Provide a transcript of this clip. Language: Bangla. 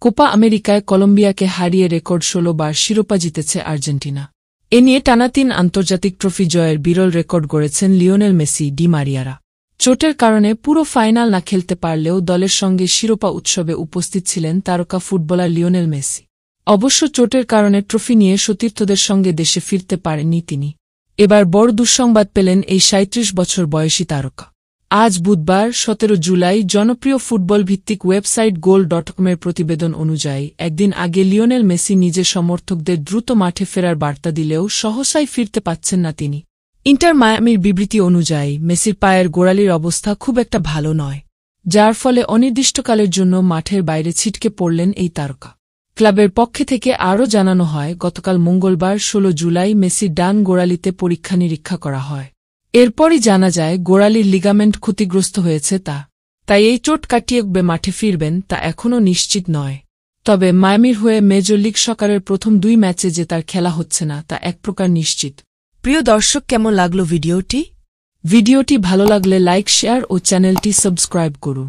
কোপা আমেরিকায় কলম্বিয়াকে হারিয়ে রেকর্ড ১৬ বার শিরোপা জিতেছে আর্জেন্টিনা। এ নিয়ে টানা ৩ আন্তর্জাতিক ট্রফি জয়ের বিরল রেকর্ড গড়েছেন লিওনেল মেসি ডি মারিয়ারা। চোটের কারণে পুরো ফাইনাল না খেলতে পারলেও দলের সঙ্গে শিরোপা উৎসবে উপস্থিত ছিলেন তারকা ফুটবলার লিওনেল মেসি। অবশ্য চোটের কারণে ট্রফি নিয়ে সতীর্থদের সঙ্গে দেশে ফিরতে পারেননি তিনি। এবার বড় দুঃসংবাদ পেলেন এই ৩৭ বছর বয়সী তারকা। আজ বুধবার ১৭ জুলাই জনপ্রিয় ফুটবল ভিত্তিক ওয়েবসাইট গোল.কমের প্রতিবেদন অনুযায়ী একদিন আগে লিওনেল মেসি নিজের সমর্থকদের দ্রুত মাঠে ফেরার বার্তা দিলেও সহসাই ফিরতে পাচ্ছেন না তিনি। ইন্টার মায়ামির বিবৃতি অনুযায়ী মেসির পায়ের গোড়ালির অবস্থা খুব একটা ভালো নয়, যার ফলে অনির্দিষ্টকালের জন্য মাঠের বাইরে ছিটকে পড়লেন এই তারকা। ক্লাবের পক্ষে থেকে আরও জানানো হয়, গতকাল মঙ্গলবার ১৬ জুলাই মেসির ডান গোড়ালিতে পরীক্ষা নিরীক্ষা করা হয়। এরপরই জানা যায় গোড়ালির লিগামেন্ট ক্ষতিগ্রস্ত হয়েছে তাই এই চোট কাটিয়ে মাঠে ফিরবেন তা এখনও নিশ্চিত নয়। তবে মায়ামির হয়ে মেজর লিগ সকারের প্রথম ২ ম্যাচে যে তার খেলা হচ্ছে না তা এক প্রকার নিশ্চিত। প্রিয় দর্শক, কেমন লাগলো ভিডিওটি? ভিডিওটি ভালো লাগলে লাইক, শেয়ার ও চ্যানেলটি সাবস্ক্রাইব করুন।